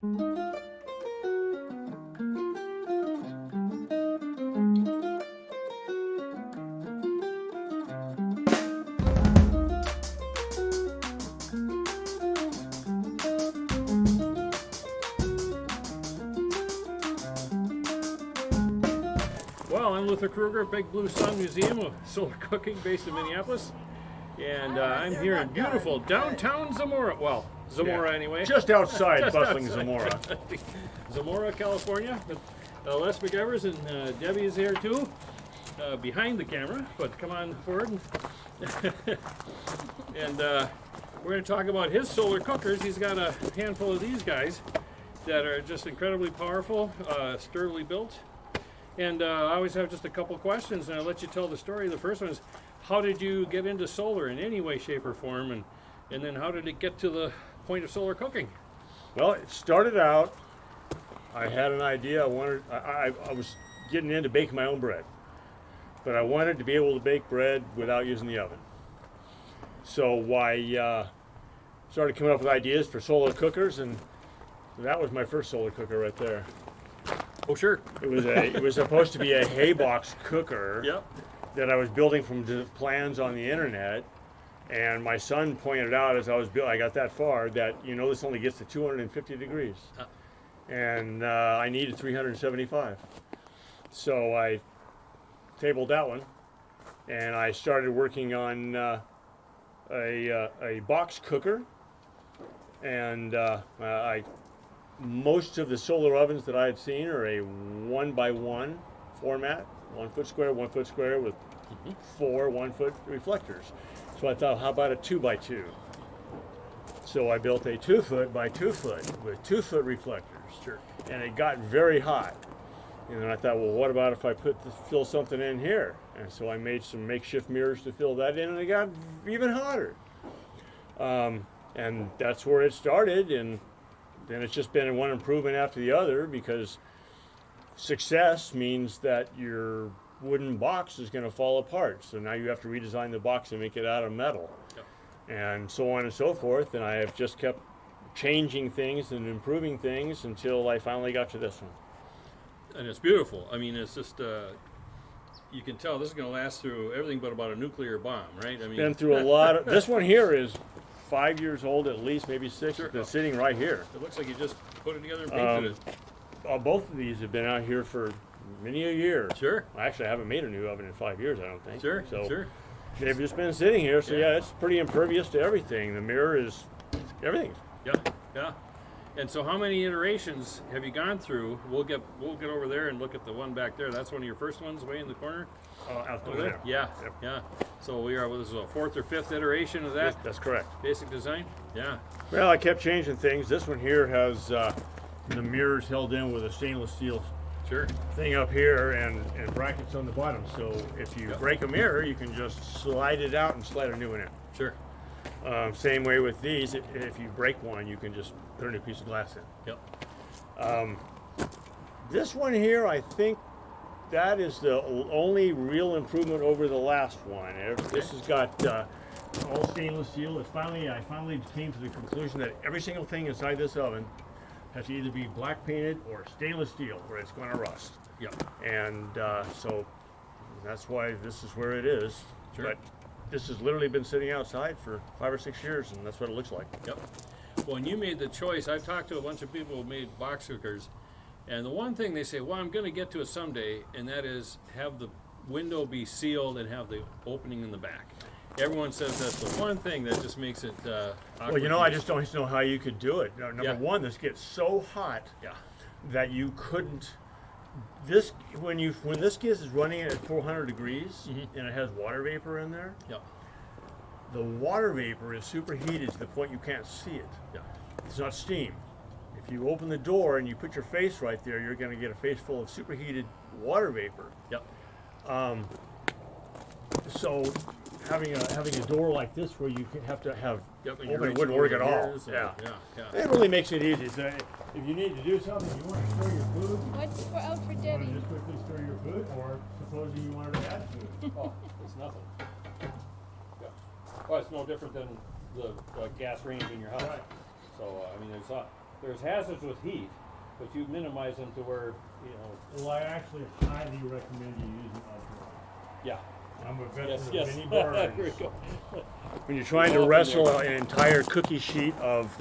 Well, I'm Luther Kruger, Big Blue Sun Museum of Solar Cooking based in Minneapolis. And I'm here in beautiful downtown Zamora. Well, Zamora anyway. Just outside Just bustling outside. Zamora. Zamora, California. Les McEvers and Debbie is here too, behind the camera, but come on forward. And we're going to talk about his solar cookers. He's got a handful of these guys that are just incredibly powerful, sturdily built. And I always have just a couple questions, and I'll let you tell the story. The first one is, how did you get into solar in any way, shape, or form? And then how did it get to the point of solar cooking? Well, it started out, I had an idea. I was getting into baking my own bread. But I wanted to be able to bake bread without using the oven. So I started coming up with ideas for solar cookers, and that was my first solar cooker right there. Oh, sure. It was supposed to be a hay box cooker. Yep. That I was building from plans on the internet, and my son pointed out as I got that far that this only gets to 250 degrees, and I needed 375. So I tabled that one, and I started working on a box cooker, and most of the solar ovens that I had seen are a 1x1 format. 1 foot square with 4 1-foot reflectors. So I thought, how about a 2x2? So I built a 2 foot by 2 foot with 2 foot reflectors. Sure. And it got very hot. And then I thought, well, what about if I fill something in here? And so I made some makeshift mirrors to fill that in, and it got even hotter. And that's where it started, and then it's just been one improvement after the other, because success means that your wooden box is going to fall apart. So now you have to redesign the box and make it out of metal. Yep. And so on and so forth. And I have just kept changing things and improving things until I finally got to this one. And it's beautiful. I mean, it's just, you can tell this is going to last through everything but about a nuclear bomb, right? I mean, been through a lot of, this one here is 5 years old at least, maybe 6. Sure. It's been sitting right here. It looks like you just put it together and painted it. Both of these have been out here for many a year. Sure. Actually, I haven't made a new oven in 5 years, I don't think. Sure, So sure. they've just been sitting here, so Yeah. yeah, it's pretty impervious to everything. The mirror is everything. Yeah, yeah. And so how many iterations have you gone through? We'll get over there and look at the one back there. That's one of your first ones way in the corner? Out Over there? Yeah, Yep. yeah. So this is a 4th or 5th iteration of that That's correct. basic design? Yeah. Well, I kept changing things. This one here has the mirrors held in with a stainless steel Sure. thing up here and brackets on the bottom. So if you Yep. break a mirror, you can just slide it out and slide a new one in. Sure. Same way with these. If you break one, you can just put a new piece of glass in. Yep. This one here, I think that is the only real improvement over the last one. This has got all stainless steel. I finally came to the conclusion that every single thing inside this oven has to either be black painted or stainless steel, or it's going to rust. Yep. And so that's why this is where it is. Sure. But this has literally been sitting outside for 5 or 6 years, and that's what it looks like. Yep. Well, when you made the choice, I've talked to a bunch of people who made box cookers, and the one thing they say, well, I'm going to get to it someday, and that is have the window be sealed and have the opening in the back. Everyone says that's the one thing that just makes it awkward. Well, I just don't know how you could do it. Number Yeah. one, this gets so hot Yeah. that you couldn't. When this gas is running at 400 degrees and it has water vapor in there, Yep. the water vapor is superheated to the point you can't see it. Yeah. It's not steam. If you open the door and you put your face right there, you're going to get a face full of superheated water vapor. Yep. So having a door like this where you have to have Yep. And you're open, it reaching wouldn't over work the at all. gears and- Yeah. Yeah. It really makes it easy. So if you need to do something, you want to store your food, What's out for you want Debbie? to just quickly store your food, or supposing you wanted to add food. Oh, it's nothing. Yeah. Well, it's no different than the gas range in your house. Right. So, I mean, there's there's hazards with heat, but you minimize them to where, you know. Well, I actually highly recommend you using ultra. Yeah. I'm a veteran Yes. of many There we burns. go. When you're trying to Well, wrestle an entire cookie sheet of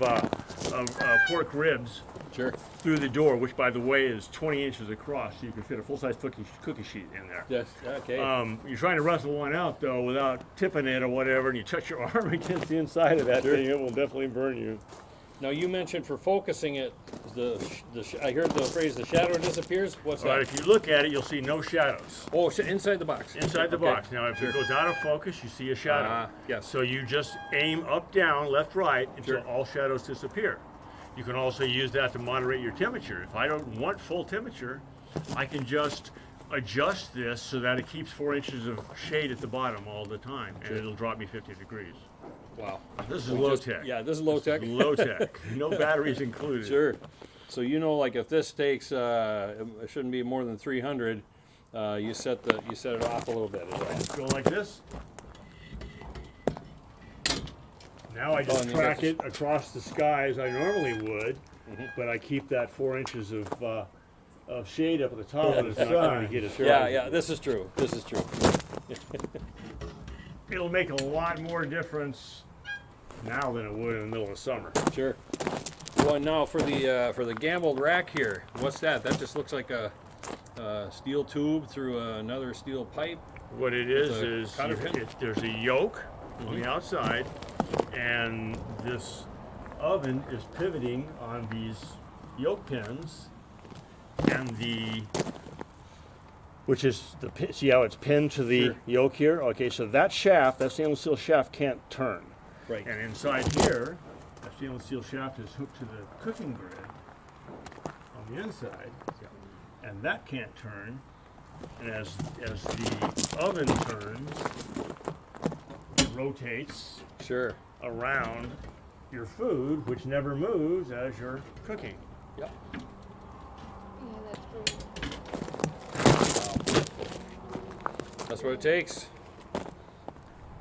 pork ribs Sure. through the door, which by the way is 20 inches across, so you can fit a full-size cookie sheet in there. Yes. Okay. You're trying to wrestle one out though without tipping it or whatever, and you touch your arm against the inside of that thing, it will definitely burn you. Now you mentioned for focusing it, I heard the phrase "the shadow disappears." What's All that? right, if you look at it, you'll see no shadows. Oh, inside the box. Inside the Okay. box. Now, if it goes out of focus, you see a shadow. Yes. So you just aim up, down, left, right until Sure. all shadows disappear. You can also use that to moderate your temperature. If I don't want full temperature, I can just adjust this so that it keeps 4 inches of shade at the bottom all the time, and it'll drop me 50 degrees. Wow. This is low tech. Yeah, this is low tech. Low tech. No batteries included. Sure. So you know, like if this takes, it shouldn't be more than 300. You set it off a little bit. Is that? Go like this. Now I just and you track got it across the sky as I normally would, but I keep that 4 inches of shade up at the top of the sun to get it. Yeah. This is true. This is true. It'll make a lot more difference now than it would in the middle of summer. Sure. Well, and now for the gambled rack here, what's that? That just looks like a steel tube through another steel pipe. What it is cotter pin? there's a yoke on the outside, and this oven is pivoting on these yoke pins, and which is see how it's pinned to the Sure. yoke here? Okay, so that shaft, that stainless steel shaft can't turn. Right. And inside here, that stainless steel shaft is hooked to the cooking grid on the inside, and that can't turn. And as the oven turns, it rotates Sure. around your food, which never moves as you're cooking. Yep. Yeah, that's pretty. That's what it takes.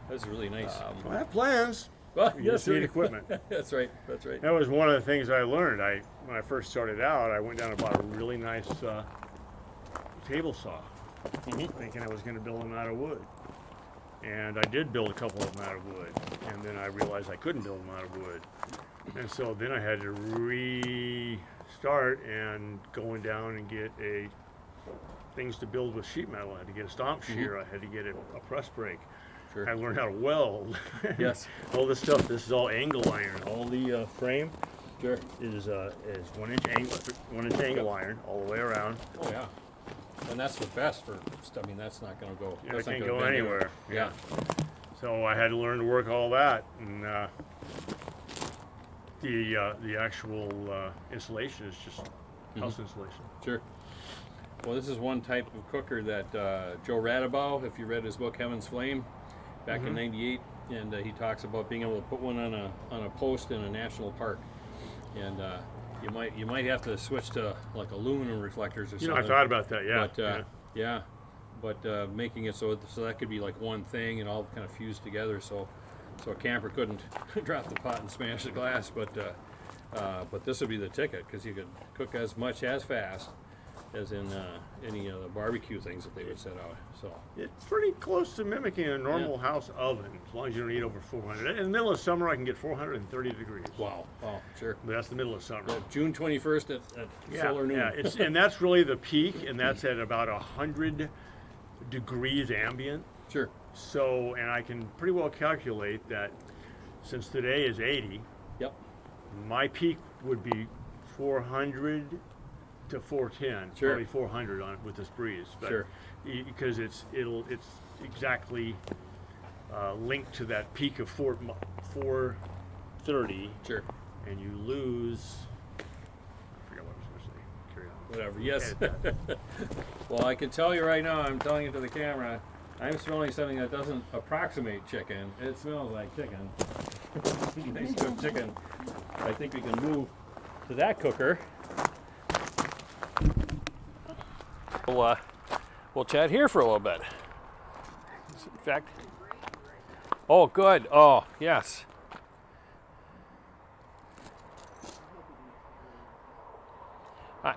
That's really nice. I have plans. Well, You just need right. equipment. That's right. That's right. That was one of the things I learned. When I first started out, I went down and bought a really nice table saw, thinking I was going to build them out of wood. And I did build a couple of them out of wood, and then I realized I couldn't build them out of wood. And so then I had to restart and going down and get things to build with sheet metal. I had to get a stomp shear. I had to get a press brake. Sure. I learned how to weld. Yes. All this stuff. This is all angle iron. All the frame Sure. is 1 inch angle iron all the way around. Oh yeah. And that's the best for. I mean, that's not going to go. Yeah, that's it not can't gonna go bend anywhere. Yeah. So I had to learn to work all that, and the actual installation is just house insulation. Sure. Well, this is one type of cooker that Joe Radabaugh, if you read his book Heaven's Flame, back in '98, and he talks about being able to put one on a post in a national park, and you might have to switch to like aluminum reflectors or something. I thought about that. Yeah. But but making it so that could be like one thing and all kind of fused together, so a camper couldn't drop the pot and smash the glass. But this would be the ticket, because you could cook as much as fast as in any of the barbecue things that they would set out. So It's pretty close to mimicking a normal house oven, as long as you don't eat over 400. In the middle of summer, I can get 430 degrees. wow, sure. But that's the middle of summer. June 21st at solar noon. Yeah, and that's really the peak, and that's at about 100 degrees ambient. Sure. So, and I can pretty well calculate that since today is 80, Yep. my peak would be 400 to 410, Sure. probably 400 on it with this breeze. But Sure. Because it's exactly linked to that peak of 430, Sure. and you lose. I forgot what I was supposed to say. Carry on. Whatever. Yes. Edit Well, I can tell you right now, I'm telling you to the camera, I'm smelling something that doesn't approximate chicken. It smells like chicken. Nice cooked chicken. I think we can move to that cooker. We'll chat here for a little bit. In fact, oh, good. Oh, yes.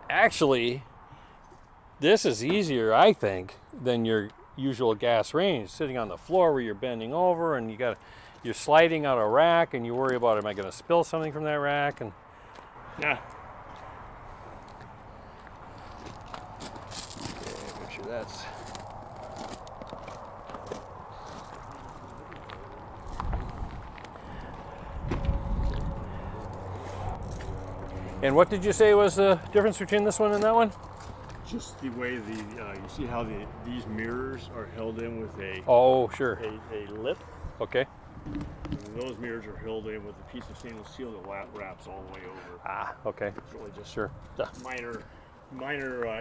Actually, this is easier, I think, than your usual gas range. Sitting on the floor where you're bending over and you're sliding out a rack and you worry about, am I going to spill something from that rack? And Yeah. okay, make sure that's. And what did you say was the difference between this one and that one? Just the way you see how these mirrors are held in with a Oh, sure. a lip. Okay. And those mirrors are held in with a piece of stainless steel that wraps all the way over. Ah, okay. It's really just Sure. minor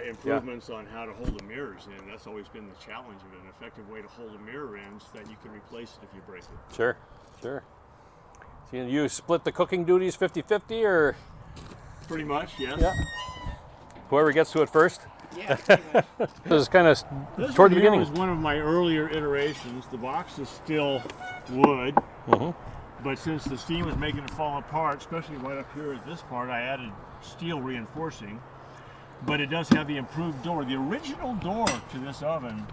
improvements on how to hold the mirrors in. That's always been the challenge of it. An effective way to hold a mirror in is that you can replace it if you break it. Sure. So you split the cooking duties 50-50 or? Pretty much, yes. Yeah. Whoever gets to it first? Yeah, pretty much. This is kind of This toward the one here beginning. was one of my earlier iterations. The box is still wood, but since the steam was making it fall apart, especially right up here at this part, I added steel reinforcing. But it does have the improved door. The original door to this oven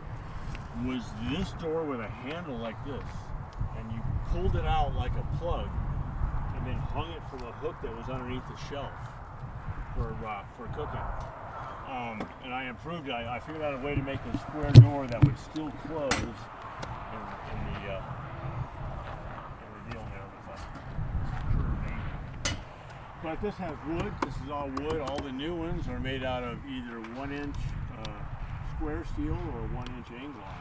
was this door with a handle like this, and you pulled it out like a plug, and then hung it from a hook that was underneath the shelf for cooking. And I improved it. I figured out a way to make a square door that would still close in the deal there with a curving. But this has wood. This is all wood. All the new ones are made out of either 1-inch square steel or 1-inch angle iron.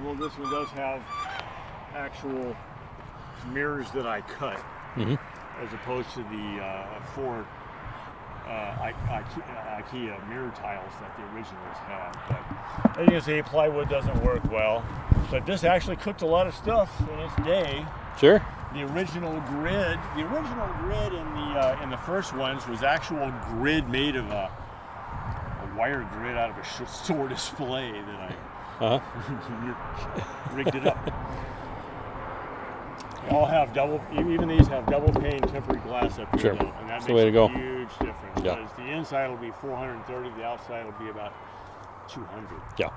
Although this one does have actual mirrors that I cut, as opposed to the four IKEA mirror tiles that the originals had. But as you can see, plywood doesn't work well. But this actually cooked a lot of stuff in its day. Sure. The original grid in the first ones was actual grid made of a wire grid out of a store display that I rigged it up. They all have even these have double pane tempered glass up here, Sure. though, and that That's the way to go. makes a huge difference. Yeah. Because the inside will be 430, the outside will be about 200. Yeah.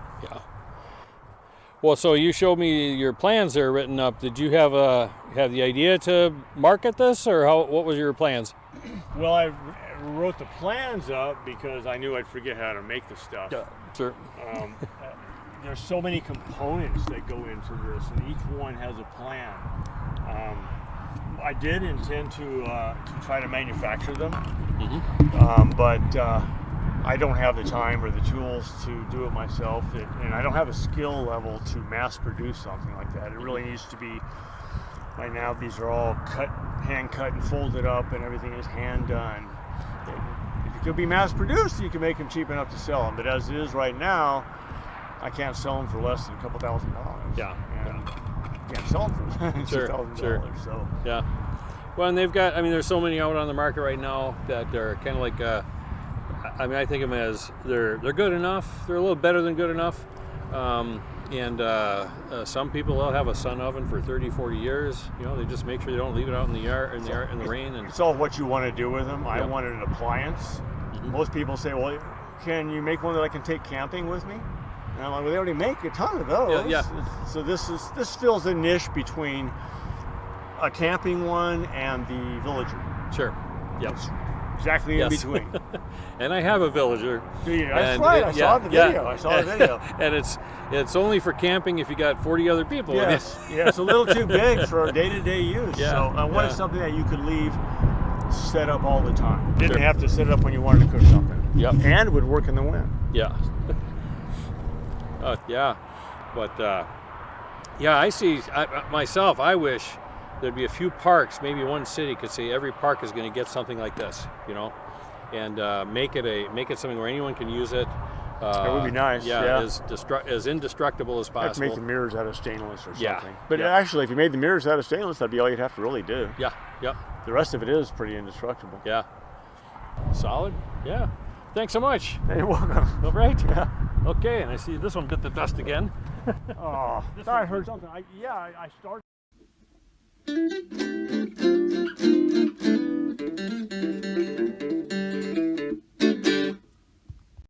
Well, so you showed me your plans there written up. Did you have the idea to market this, or what was your plans? Well, I wrote the plans up because I knew I'd forget how to make the stuff. Yeah, sure. There's so many components that go into this, and each one has a plan. I did intend to try to manufacture them, but I don't have the time or the tools to do it myself, and I don't have a skill level to mass produce something like that. It really needs to be, by now these are all hand cut and folded up, and everything is hand done. If it could be mass produced, you can make them cheap enough to sell them, but as it is right now, I can't sell them for less than a couple $1,000. Yeah. Can't sell them for $2,000. Sure. So Yeah. Well, and they've got, there's so many out on the market right now that they're kind of like, I think of them as they're good enough. They're a little better than good enough. Some people will have a sun oven for 30, 40 years. They just make sure they don't leave it out in the yard, in the rain. And it's all what you want to do with them. I Yep. wanted an appliance. Most people say, well, can you make one that I can take camping with me? And I'm like, well, they already make a ton of those. Yeah. So this fills a niche between a camping one and the Villager. Sure. Yep. It's exactly in between. And I have a Villager. Do you? That's And right. I saw the video. yeah. I saw the video. And it's only for camping if you got 40 other people. Yes. Yeah, it's a little too big for day-to-day use. Yeah, So I wanted yeah. something that you could leave set up all the time. Didn't Sure. have to set it up when you wanted to cook something. Yep. And would work in the wind. Yeah. Yeah. But I see. Myself, I wish there'd be a few parks. Maybe one city could say every park is going to get something like this. And make it something where anyone can use it. That would be nice. Yeah. Yeah. As indestructible as I'd have to possible. make the mirrors out of stainless or something. Yeah, But yeah. actually, if you made the mirrors out of stainless, that'd be all you'd have to really do. Yeah. Yep. The rest of it is pretty indestructible. Yeah. Solid. Yeah. Thanks so much. Hey, you're welcome. All right. Yeah. Okay. And I see this one bit the dust again. Oh, I heard something. I started.